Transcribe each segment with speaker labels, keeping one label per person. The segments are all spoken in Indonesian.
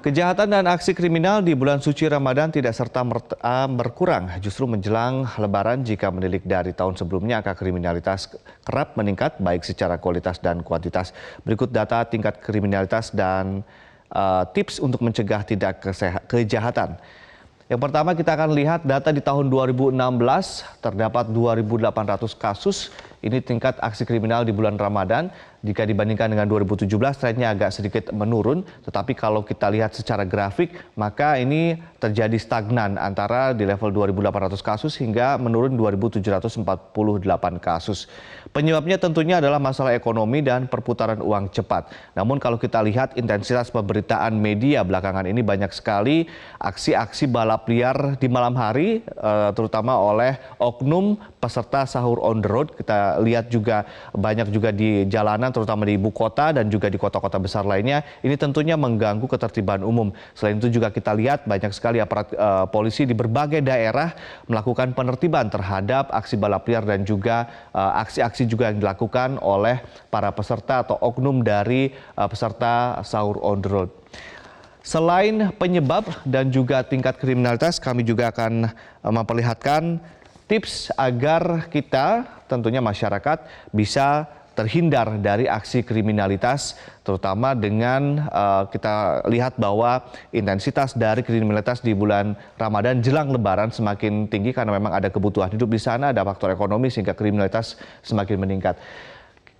Speaker 1: Kejahatan dan aksi kriminal di bulan suci Ramadan tidak serta-merta berkurang. Justru menjelang Lebaran jika menilik dari tahun sebelumnya, angka kriminalitas kerap meningkat baik secara kualitas dan kuantitas. Berikut data tingkat kriminalitas dan tips untuk mencegah tidak kejahatan. Yang pertama kita akan lihat data di tahun 2016 terdapat 2.800 kasus. Ini tingkat aksi kriminal di bulan Ramadan. Jika dibandingkan dengan 2017 trennya agak sedikit menurun. Tetapi kalau kita lihat secara grafik maka ini terjadi stagnan antara di level 2.800 kasus hingga menurun 2.748 kasus. Penyebabnya tentunya adalah masalah ekonomi dan perputaran uang cepat. Namun kalau kita lihat intensitas pemberitaan media belakangan ini banyak sekali aksi-aksi balap liar di malam hari terutama oleh oknum peserta sahur on the road. Kita lihat juga banyak juga di jalanan terutama di ibu kota dan juga di kota-kota besar lainnya. Ini tentunya mengganggu ketertiban umum. Selain itu juga kita lihat banyak sekali aparat polisi di berbagai daerah melakukan penertiban terhadap aksi balap liar dan juga aksi-aksi juga yang dilakukan oleh para peserta atau oknum dari peserta sahur on the road. Selain penyebab dan juga tingkat kriminalitas, kami juga akan memperlihatkan tips agar kita, tentunya masyarakat, bisa terhindar dari aksi kriminalitas, terutama dengan kita lihat bahwa intensitas dari kriminalitas di bulan Ramadan jelang Lebaran semakin tinggi karena memang ada kebutuhan hidup di sana, ada faktor ekonomi sehingga kriminalitas semakin meningkat.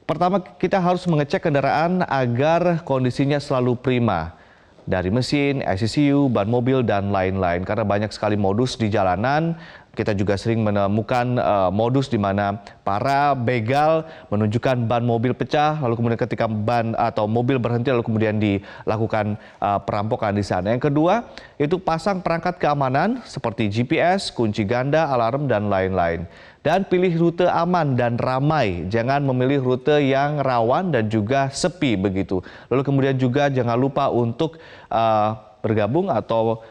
Speaker 1: Pertama, kita harus mengecek kendaraan agar kondisinya selalu prima. Dari mesin, ECCU, ban mobil, dan lain-lain. Karena banyak sekali modus di jalanan, kita juga sering menemukan modus di mana para begal menunjukkan ban mobil pecah, lalu kemudian ketika ban atau mobil berhenti, lalu kemudian dilakukan perampokan di sana. Yang kedua, itu pasang perangkat keamanan seperti GPS, kunci ganda, alarm, dan lain-lain. Dan pilih rute aman dan ramai, jangan memilih rute yang rawan dan juga sepi begitu. Lalu kemudian juga jangan lupa untuk bergabung atau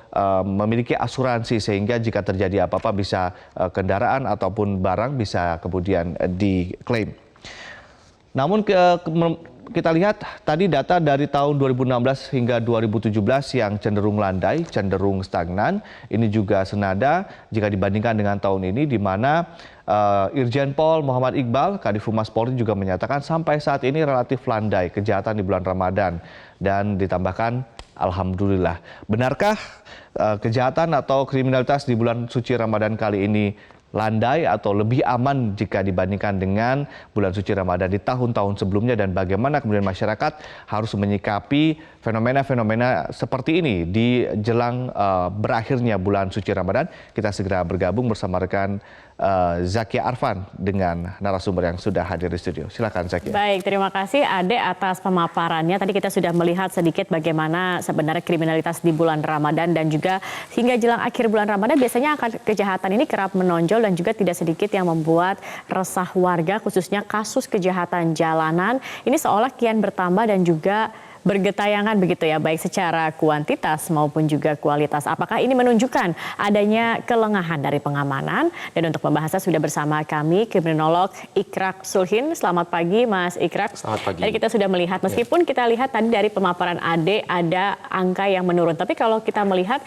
Speaker 1: memiliki asuransi sehingga jika terjadi apa-apa bisa kendaraan ataupun barang bisa kemudian diklaim. Namun kita lihat tadi data dari tahun 2016 hingga 2017 yang cenderung landai, cenderung stagnan. Ini juga senada jika dibandingkan dengan tahun ini di mana Irjen Pol Muhammad Iqbal, Kadif Humas Polri juga menyatakan sampai saat ini relatif landai kejahatan di bulan Ramadan dan ditambahkan alhamdulillah. Benarkah kejahatan atau kriminalitas di bulan suci Ramadan kali ini landai atau lebih aman jika dibandingkan dengan bulan suci Ramadan di tahun-tahun sebelumnya dan bagaimana kemudian masyarakat harus menyikapi fenomena-fenomena seperti ini di jelang berakhirnya bulan suci Ramadan? Kita segera bergabung bersama rekan Zakia Arfan dengan narasumber yang sudah hadir di studio. Silakan Zakia.
Speaker 2: Baik, terima kasih Ade atas pemaparannya. Tadi kita sudah melihat sedikit bagaimana sebenarnya kriminalitas di bulan Ramadan dan juga hingga jelang akhir bulan Ramadan biasanya angka kejahatan ini kerap menonjol dan juga tidak sedikit yang membuat resah warga khususnya kasus kejahatan jalanan. Ini seolah kian bertambah dan juga bergetayangan begitu ya, baik secara kuantitas maupun juga kualitas. Apakah ini menunjukkan adanya kelengahan dari pengamanan? Dan untuk membahasnya sudah bersama kami kriminolog Ikrak Sulhin. Selamat pagi Mas Ikrak.
Speaker 3: Selamat pagi.
Speaker 2: Jadi kita sudah melihat, meskipun kita lihat tadi dari pemaparan Ade ada angka yang menurun. Tapi kalau kita melihat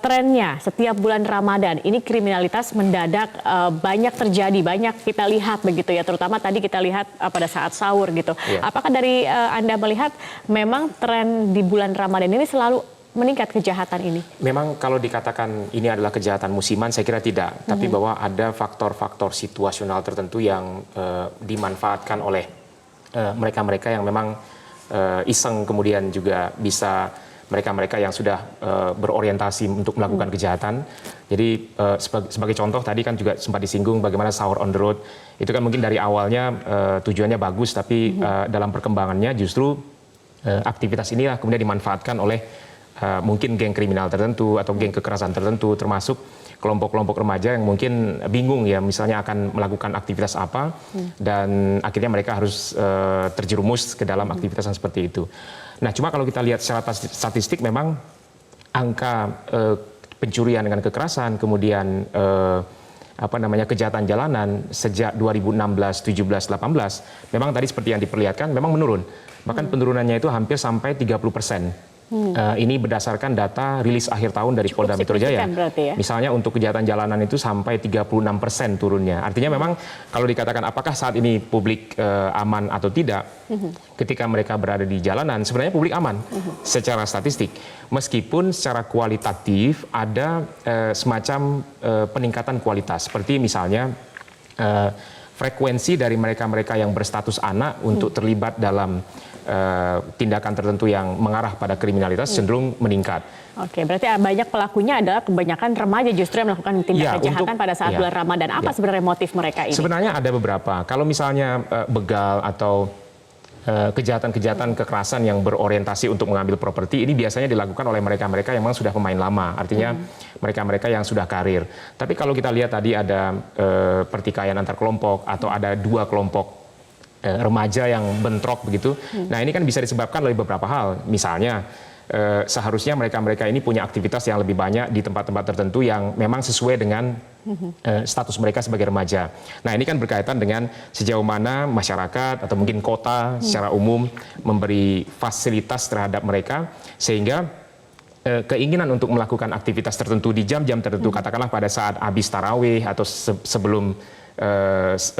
Speaker 2: trennya setiap bulan Ramadan, ini kriminalitas mendadak banyak terjadi, banyak kita lihat begitu ya. Terutama tadi kita lihat pada saat sahur gitu. Apakah dari Anda melihat memang tren di bulan Ramadan ini selalu meningkat kejahatan ini? Memang kalau dikatakan ini adalah kejahatan musiman, saya kira tidak. Tapi bahwa ada faktor-faktor situasional tertentu yang dimanfaatkan oleh mereka-mereka yang memang iseng, kemudian juga bisa mereka-mereka yang sudah berorientasi untuk melakukan kejahatan. Jadi sebagai contoh tadi kan juga sempat disinggung bagaimana sahur on the road. Itu kan mungkin dari awalnya tujuannya bagus, tapi dalam perkembangannya justru aktivitas inilah kemudian dimanfaatkan oleh mungkin geng kriminal tertentu atau geng kekerasan tertentu, termasuk kelompok-kelompok remaja yang mungkin bingung ya misalnya akan melakukan aktivitas apa dan akhirnya mereka harus terjerumus ke dalam aktivitas yang seperti itu. Nah, cuma kalau kita lihat secara statistik memang angka pencurian dengan kekerasan, kemudian kejahatan jalanan sejak 2016, 17, 18 memang tadi seperti yang diperlihatkan memang menurun. Bahkan penurunannya itu hampir sampai 30%.
Speaker 3: Ini berdasarkan data rilis akhir tahun dari Polda Metro Jaya.
Speaker 2: Ya?
Speaker 3: Misalnya untuk kejahatan jalanan itu sampai 36% turunnya. Artinya memang kalau dikatakan apakah saat ini publik aman atau tidak, ketika mereka berada di jalanan, sebenarnya publik aman secara statistik. Meskipun secara kualitatif ada semacam peningkatan kualitas. Seperti misalnya frekuensi dari mereka-mereka yang berstatus anak untuk terlibat dalam tindakan tertentu yang mengarah pada kriminalitas cenderung meningkat.
Speaker 2: Oke, berarti banyak pelakunya adalah kebanyakan remaja justru yang melakukan tindak kejahatan pada saat bulan Ramadan. Apa sebenarnya motif mereka ini?
Speaker 3: Sebenarnya ada beberapa. Kalau misalnya begal atau kejahatan-kejahatan kekerasan yang berorientasi untuk mengambil properti, ini biasanya dilakukan oleh mereka-mereka yang memang sudah pemain lama. Artinya mereka-mereka yang sudah karir. Tapi kalau kita lihat tadi ada pertikaian antar kelompok atau ada dua kelompok remaja yang bentrok begitu. Nah, ini kan bisa disebabkan oleh beberapa hal. Misalnya seharusnya mereka-mereka ini punya aktivitas yang lebih banyak di tempat-tempat tertentu yang memang sesuai dengan status mereka sebagai remaja. Nah, ini kan berkaitan dengan sejauh mana masyarakat atau mungkin kota secara umum memberi fasilitas terhadap mereka sehingga keinginan untuk melakukan aktivitas tertentu di jam-jam tertentu, katakanlah pada saat habis tarawih atau sebelum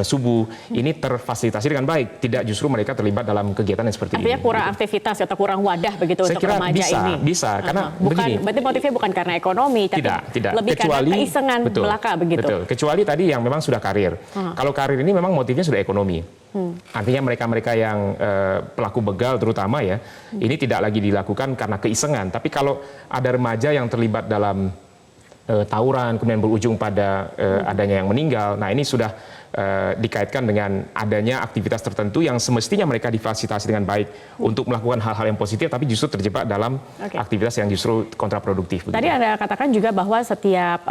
Speaker 3: subuh, ini terfasilitasi dengan baik. Tidak justru mereka terlibat dalam kegiatan yang seperti ini.
Speaker 2: Artinya kurang aktivitas atau kurang wadah begitu
Speaker 3: Saya
Speaker 2: untuk
Speaker 3: kira
Speaker 2: remaja ini?
Speaker 3: Bisa, karena begini.
Speaker 2: Berarti motifnya bukan karena ekonomi, tapi
Speaker 3: tidak.
Speaker 2: lebih karena keisengan belaka begitu?
Speaker 3: Betul, kecuali tadi yang memang sudah karir. Kalau karir ini memang motifnya sudah ekonomi. Artinya mereka-mereka yang pelaku begal terutama ya, ini tidak lagi dilakukan karena keisengan. Tapi kalau ada remaja yang terlibat dalam tawuran, kemudian berujung pada adanya yang meninggal. Nah, ini sudah dikaitkan dengan adanya aktivitas tertentu yang semestinya mereka difasilitasi dengan baik untuk melakukan hal-hal yang positif, tapi justru terjebak dalam aktivitas yang justru kontraproduktif.
Speaker 2: Tadi Anda katakan juga bahwa setiap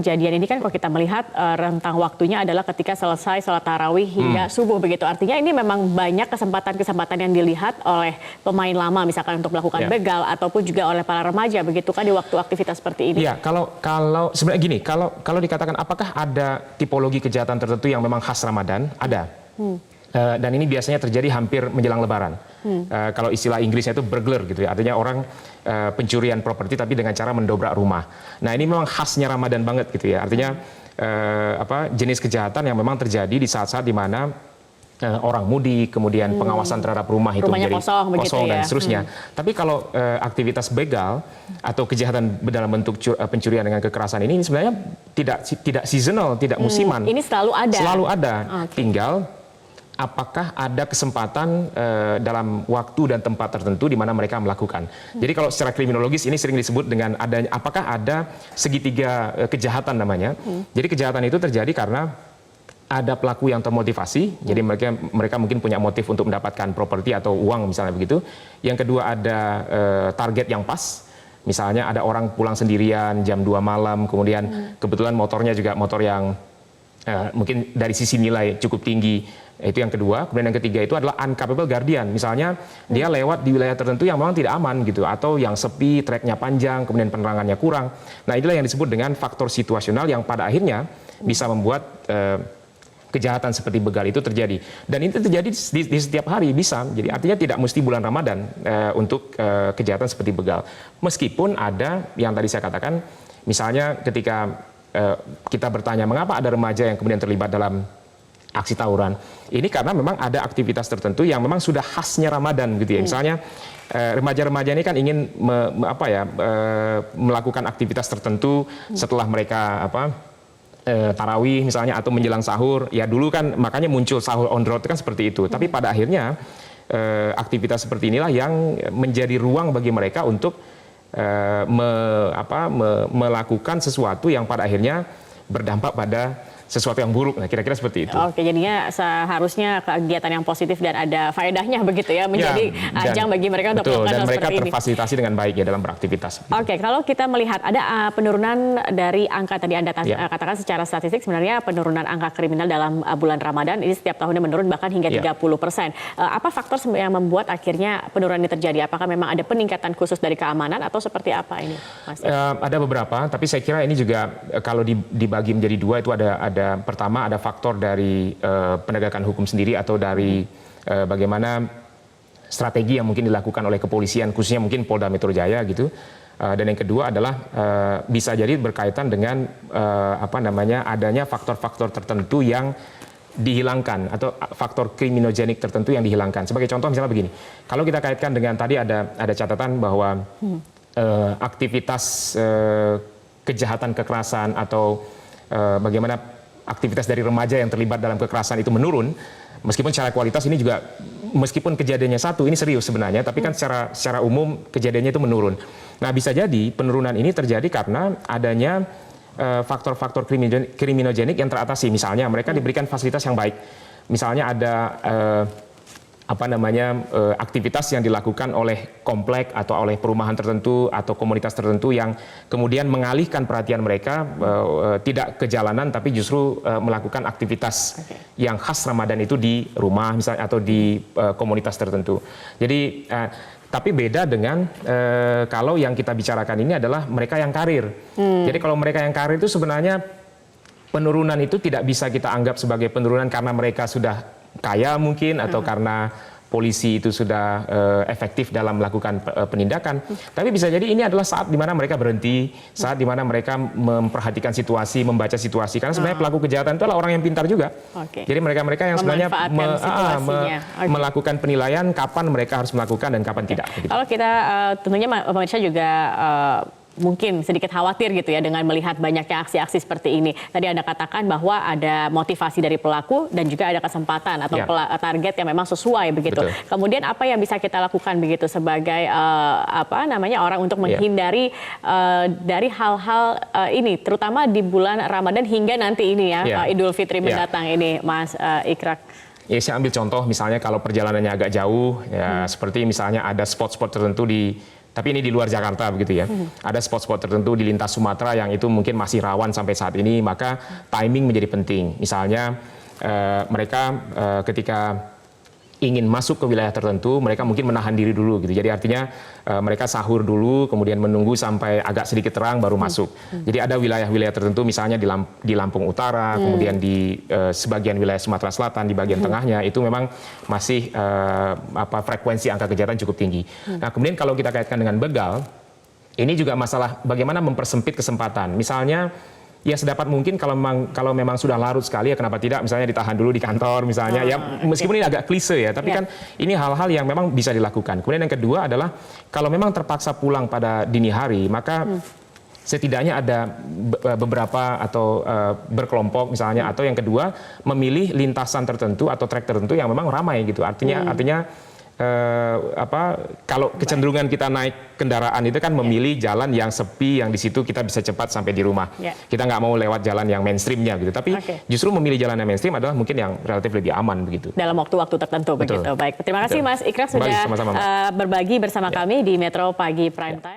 Speaker 2: kejadian ini kan kalau kita melihat rentang waktunya adalah ketika selesai sholat tarawih hingga subuh begitu. Artinya ini memang banyak kesempatan-kesempatan yang dilihat oleh pemain lama misalkan untuk melakukan begal ataupun juga oleh para remaja begitu kan di waktu aktivitas seperti ini.
Speaker 3: Iya, kalau sebenarnya gini, kalau dikatakan apakah ada tipologi kejahatan tertentu yang memang khas Ramadan, ada. Dan ini biasanya terjadi hampir menjelang Lebaran. Kalau istilah Inggrisnya itu burglar gitu ya, artinya orang pencurian properti tapi dengan cara mendobrak rumah. Nah, ini memang khasnya Ramadan banget gitu ya. Artinya jenis kejahatan yang memang terjadi di saat-saat di mana orang mudik, kemudian pengawasan terhadap rumah itu
Speaker 2: rumahnya
Speaker 3: menjadi kosong dan
Speaker 2: ya.
Speaker 3: seterusnya. Tapi kalau aktivitas begal atau kejahatan dalam bentuk pencurian dengan kekerasan ini sebenarnya tidak seasonal, tidak musiman.
Speaker 2: Ini selalu ada.
Speaker 3: Selalu ada. Tinggal apakah ada kesempatan dalam waktu dan tempat tertentu di mana mereka melakukan. Jadi kalau secara kriminologis ini sering disebut dengan adanya apakah ada segitiga kejahatan namanya. Jadi kejahatan itu terjadi karena ada pelaku yang termotivasi, jadi mereka mungkin punya motif untuk mendapatkan properti atau uang misalnya begitu. Yang kedua ada target yang pas, misalnya ada orang pulang sendirian jam 2 malam, kemudian kebetulan motornya juga motor yang mungkin dari sisi nilai cukup tinggi. Itu yang kedua. Kemudian yang ketiga itu adalah uncapable guardian, misalnya dia lewat di wilayah tertentu yang memang tidak aman gitu, atau yang sepi, treknya panjang, kemudian penerangannya kurang. Nah, inilah yang disebut dengan faktor situasional yang pada akhirnya bisa membuat kejahatan seperti begal itu terjadi, dan itu terjadi di setiap hari bisa. Jadi artinya tidak mesti bulan Ramadan untuk kejahatan seperti begal. Meskipun ada yang tadi saya katakan, misalnya ketika kita bertanya mengapa ada remaja yang kemudian terlibat dalam aksi tawuran, ini karena memang ada aktivitas tertentu yang memang sudah khasnya Ramadan gitu ya. Misalnya remaja-remaja ini kan ingin melakukan aktivitas tertentu setelah mereka tarawih misalnya atau menjelang sahur. Ya dulu kan makanya muncul sahur on the road kan seperti itu. Tapi pada akhirnya aktivitas seperti inilah yang menjadi ruang bagi mereka untuk melakukan sesuatu yang pada akhirnya berdampak pada sesuatu yang buruk. Nah, kira-kira seperti itu.
Speaker 2: Oke, jadinya seharusnya kegiatan yang positif dan ada faedahnya begitu ya, menjadi ajang bagi mereka untuk melakukan hal seperti ini.
Speaker 3: Dan mereka terfasilitasi dengan baik ya dalam beraktivitas.
Speaker 2: Oke, kalau kita melihat ada penurunan dari angka tadi Anda katakan secara statistik, sebenarnya penurunan angka kriminal dalam bulan Ramadan ini setiap tahunnya menurun bahkan hingga 30%. Apa faktor yang membuat akhirnya penurunan ini terjadi? Apakah memang ada peningkatan khusus dari keamanan atau seperti apa ini, Mas?
Speaker 3: Ada beberapa, tapi saya kira ini juga kalau dibagi menjadi dua, itu ada pertama ada faktor dari penegakan hukum sendiri atau dari bagaimana strategi yang mungkin dilakukan oleh kepolisian, khususnya mungkin Polda Metro Jaya gitu. Dan yang kedua adalah bisa jadi berkaitan dengan adanya faktor-faktor tertentu yang dihilangkan atau faktor kriminogenik tertentu yang dihilangkan. Sebagai contoh misalnya begini, kalau kita kaitkan dengan tadi ada catatan bahwa aktivitas kejahatan kekerasan atau bagaimana aktivitas dari remaja yang terlibat dalam kekerasan itu menurun, meskipun secara kualitas ini juga meskipun kejadiannya satu, ini serius sebenarnya, tapi kan secara umum kejadiannya itu menurun. Nah, bisa jadi penurunan ini terjadi karena adanya faktor-faktor kriminogenik yang teratasi. Misalnya mereka diberikan fasilitas yang baik. Misalnya ada aktivitas yang dilakukan oleh komplek atau oleh perumahan tertentu atau komunitas tertentu yang kemudian mengalihkan perhatian mereka tidak ke jalanan tapi justru melakukan aktivitas yang khas Ramadan itu di rumah misalnya atau di komunitas tertentu. Jadi tapi beda dengan kalau yang kita bicarakan ini adalah mereka yang karir. Jadi kalau mereka yang karir itu sebenarnya penurunan itu tidak bisa kita anggap sebagai penurunan karena mereka sudah kaya mungkin atau karena polisi itu sudah efektif dalam melakukan penindakan. Tapi bisa jadi ini adalah saat di mana mereka berhenti, saat di mana mereka memperhatikan situasi, membaca situasi. Karena sebenarnya pelaku kejahatan itu adalah orang yang pintar juga. Jadi mereka-mereka yang sebenarnya melakukan penilaian kapan mereka harus melakukan dan kapan tidak.
Speaker 2: Kalau kita tentunya pemirsa juga mungkin sedikit khawatir gitu ya dengan melihat banyaknya aksi-aksi seperti ini. Tadi Anda katakan bahwa ada motivasi dari pelaku dan juga ada kesempatan atau target yang memang sesuai begitu.
Speaker 3: Betul.
Speaker 2: Kemudian apa yang bisa kita lakukan begitu sebagai orang untuk menghindari dari hal-hal ini, terutama di bulan Ramadan hingga nanti ini ya Idul Fitri mendatang ini, Mas Ikrar.
Speaker 3: Ya, saya ambil contoh misalnya kalau perjalanannya agak jauh, ya seperti misalnya ada spot-spot tertentu tapi ini di luar Jakarta begitu ya. Ada spot-spot tertentu di lintas Sumatera yang itu mungkin masih rawan sampai saat ini, maka timing menjadi penting. Misalnya mereka ketika ingin masuk ke wilayah tertentu, mereka mungkin menahan diri dulu gitu. Jadi artinya mereka sahur dulu, kemudian menunggu sampai agak sedikit terang baru masuk. Jadi ada wilayah-wilayah tertentu, misalnya di Lampung Utara, kemudian di sebagian wilayah Sumatera Selatan, di bagian tengahnya itu memang masih frekuensi angka kejahatan cukup tinggi. Nah, kemudian kalau kita kaitkan dengan begal, ini juga masalah bagaimana mempersempit kesempatan. Misalnya ya sedapat mungkin kalau memang sudah larut sekali ya kenapa tidak misalnya ditahan dulu di kantor misalnya ya meskipun ini agak klise ya tapi kan ini hal-hal yang memang bisa dilakukan. Kemudian yang kedua adalah kalau memang terpaksa pulang pada dini hari maka setidaknya ada beberapa atau berkelompok misalnya atau yang kedua memilih lintasan tertentu atau trek tertentu yang memang ramai gitu. Artinya kalau kecenderungan kita naik kendaraan itu kan memilih jalan yang sepi yang di situ kita bisa cepat sampai di rumah. Kita nggak mau lewat jalan yang mainstreamnya gitu. Tapi justru memilih jalan yang mainstream adalah mungkin yang relatif lebih aman begitu.
Speaker 2: Dalam waktu-waktu tertentu begitu. Baik, terima kasih Mas Ikrar sudah berbagi bersama kami di Metro Pagi Prime Time.